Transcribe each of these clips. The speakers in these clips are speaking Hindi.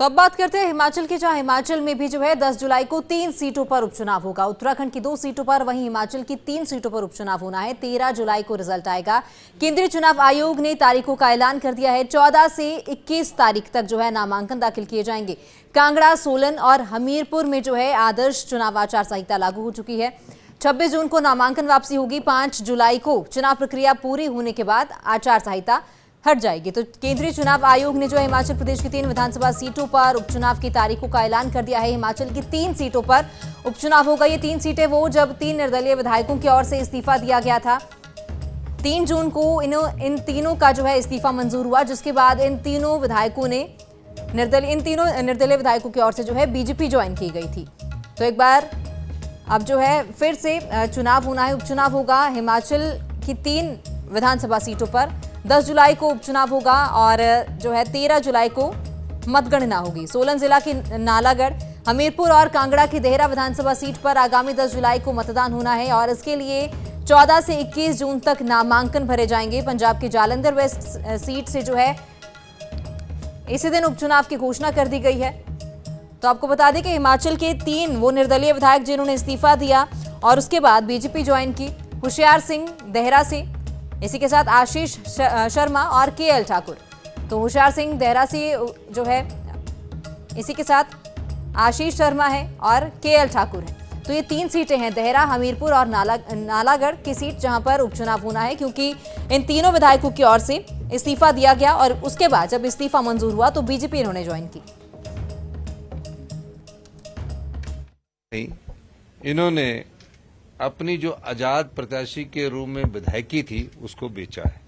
तो अब बात करते हैं हिमाचल की, जहां हिमाचल में भी जो है 10 जुलाई को 3 सीटों पर उपचुनाव होगा। उत्तराखंड की 2 सीटों पर, वहीं हिमाचल की 3 सीटों पर उपचुनाव होना है। 13 जुलाई को रिजल्ट आएगा। केंद्रीय चुनाव आयोग ने तारीखों का ऐलान कर दिया है। 14 से 21 तारीख तक जो है नामांकन दाखिल किए जाएंगे। कांगड़ा, सोलन और हमीरपुर में जो है आदर्श चुनाव आचार संहिता लागू हो चुकी है। 26 जून को नामांकन वापसी होगी। 5 जुलाई को चुनाव प्रक्रिया पूरी होने के बाद आचार संहिता हट जाएगी। तो केंद्रीय चुनाव आयोग ने जो है हिमाचल प्रदेश की 3 विधानसभा सीटों पर उपचुनाव की तारीखों का ऐलान कर दिया है। हिमाचल की 3 सीटों पर उपचुनाव होगा। ये 3 सीटें वो जब 3 निर्दलीय विधायकों की ओर से इस्तीफा दिया गया था। 3 जून को इन तीनों का जो है इस्तीफा मंजूर हुआ, जिसके बाद इन तीनों निर्दलीय विधायकों की ओर से जो है बीजेपी ज्वाइन की गई थी। तो एक बार अब जो है फिर से चुनाव होना है, उपचुनाव होगा। हिमाचल की 3 विधानसभा सीटों पर 10 जुलाई को उपचुनाव होगा और जो है 13 जुलाई को मतगणना होगी। सोलन जिला की नालागढ़, हमीरपुर और कांगड़ा की देहरा विधानसभा सीट पर आगामी 10 जुलाई को मतदान होना है और इसके लिए 14 से 21 जून तक नामांकन भरे जाएंगे। पंजाब की जालंधर वेस्ट सीट से जो है इसी दिन उपचुनाव की घोषणा कर दी गई है। तो आपको बता दें कि हिमाचल के 3 वो निर्दलीय विधायक जिन्होंने इस्तीफा दिया और उसके बाद बीजेपी ज्वाइन की, होशियार सिंह देहरा से, इसी के साथ आशीष शर्मा और केएल ठाकुर। तो होशियार सिंह देहरा से जो है, इसी के साथ आशीष शर्मा है और केएल ठाकुर है। तो ये 3 सीटें हैं, देहरा, हमीरपुर और नालागढ़ की सीट, जहां पर उपचुनाव होना है, क्योंकि इन तीनों विधायकों की ओर से इस्तीफा दिया गया और उसके बाद जब इस्तीफा मंजूर हुआ तो बीजेपी इन्होंने ज्वाइन की। इन्होंने अपनी जो आजाद प्रत्याशी के रूप में विधायकी थी उसको बेचा है।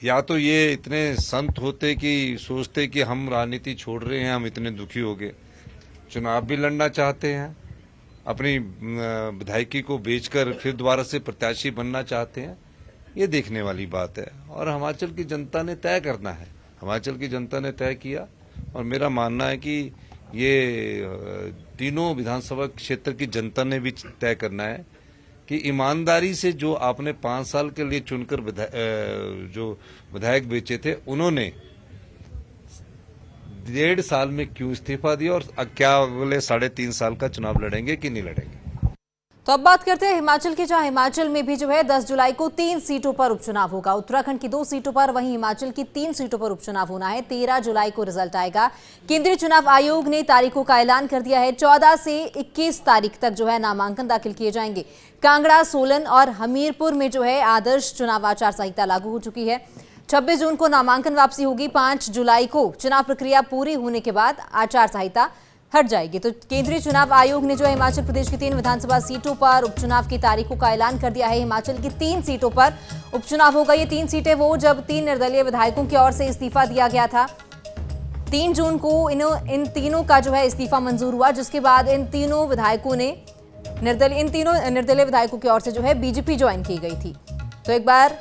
या तो ये इतने संत होते कि सोचते कि हम राजनीति छोड़ रहे हैं, हम इतने दुखी हो गए, चुनाव भी लड़ना चाहते हैं, अपनी विधायकी को बेचकर फिर दोबारा से प्रत्याशी बनना चाहते हैं। ये देखने वाली बात है और हिमाचल की जनता ने तय करना है। हिमाचल की जनता ने तय किया और मेरा मानना है कि ये तीनों विधानसभा क्षेत्र की जनता ने भी तय करना है कि ईमानदारी से जो आपने 5 साल के लिए चुनकर जो विधायक बेचे थे, उन्होंने 1.5 साल में क्यों इस्तीफा दिया और क्या अगले 3.5 साल का चुनाव लड़ेंगे कि नहीं लड़ेंगे। तो अब बात करते हैं हिमाचल की, जहां हिमाचल में भी जो है 10 जुलाई को 3 सीटों पर उपचुनाव होगा। उत्तराखंड की 2 सीटों पर, वहीं हिमाचल की 3 सीटों पर उपचुनाव होना है। 13 जुलाई को रिजल्ट आएगा। केंद्रीय चुनाव आयोग ने तारीखों का ऐलान कर दिया है। 14 से 21 तारीख तक जो है नामांकन दाखिल किए जाएंगे। कांगड़ा, सोलन और हमीरपुर में जो है आदर्श चुनाव आचार संहिता लागू हो चुकी है। 26 जून को नामांकन वापसी होगी। 5 जुलाई को चुनाव प्रक्रिया पूरी होने के बाद आचार संहिता हट जाएगी। तो केंद्रीय चुनाव आयोग ने जो है हिमाचल प्रदेश की 3 विधानसभा सीटों पर उपचुनाव की तारीखों का ऐलान कर दिया है। हिमाचल की 3 सीटों पर उपचुनाव होगा। ये 3 सीटें वो जब 3 निर्दलीय विधायकों की ओर से इस्तीफा दिया गया था। 3 जून को इन तीनों का जो है इस्तीफा मंजूर हुआ, जिसके बाद इन तीनों निर्दलीय विधायकों की ओर से जो है बीजेपी ज्वाइन की गई थी। तो एक बार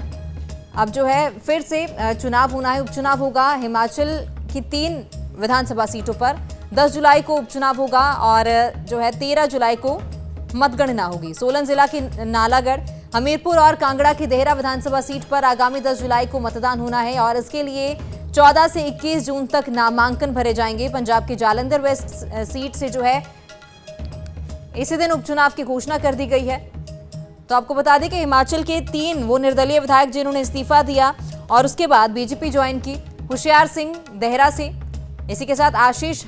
अब जो है फिर से चुनाव होना है, उपचुनाव होगा। हिमाचल की 3 विधानसभा सीटों पर 10 जुलाई को उपचुनाव होगा और जो है 13 जुलाई को मतगणना होगी। सोलन जिला की नालागढ़, हमीरपुर और कांगड़ा की देहरा विधानसभा सीट पर आगामी 10 जुलाई को मतदान होना है और इसके लिए 14 से 21 जून तक नामांकन भरे जाएंगे। पंजाब की जालंधर वेस्ट सीट से जो है इसी दिन उपचुनाव की घोषणा कर दी गई है। तो आपको बता दें कि हिमाचल के 3 वो निर्दलीय विधायक जिन्होंने इस्तीफा दिया और उसके बाद बीजेपी ज्वाइन की, होशियार सिंह देहरा से, इसी के साथ आशीष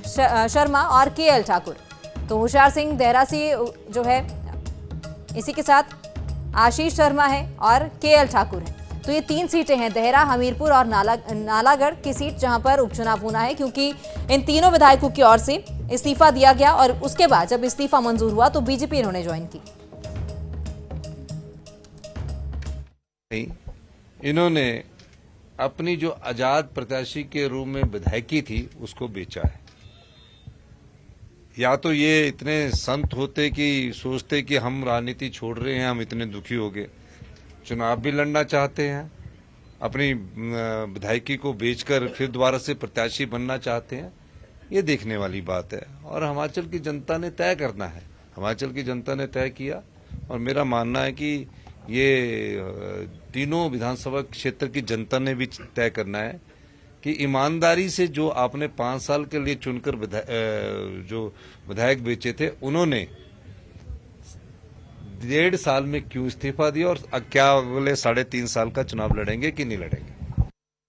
शर्मा और केएल ठाकुर। तो होशियार सिंह देहरा से जो है, इसी के साथ आशीष शर्मा है और केएल ठाकुर है। तो ये 3 सीटें हैं, देहरा, हमीरपुर और नालागढ़ की सीट, जहां पर उपचुनाव होना है, क्योंकि इन तीनों विधायकों की ओर से इस्तीफा दिया गया और उसके बाद जब इस्तीफा मंजूर हुआ तो बीजेपी इन्होंने ज्वाइन की। इन्होंने अपनी जो आजाद प्रत्याशी के रूप में विधायकी थी उसको बेचा है। या तो ये इतने संत होते कि सोचते कि हम राजनीति छोड़ रहे हैं, हम इतने दुखी हो गए, चुनाव भी लड़ना चाहते हैं, अपनी विधायकी को बेचकर फिर दोबारा से प्रत्याशी बनना चाहते हैं। ये देखने वाली बात है और हिमाचल की जनता ने तय करना है। हिमाचल की जनता ने तय किया और मेरा मानना है कि ये तीनों विधानसभा क्षेत्र की जनता ने भी तय करना है कि ईमानदारी से जो आपने 5 साल के लिए चुनकर जो विधायक बेचे थे, उन्होंने 1.5 साल में क्यों इस्तीफा दिया और क्या अगले 3.5 साल का चुनाव लड़ेंगे कि नहीं लड़ेंगे।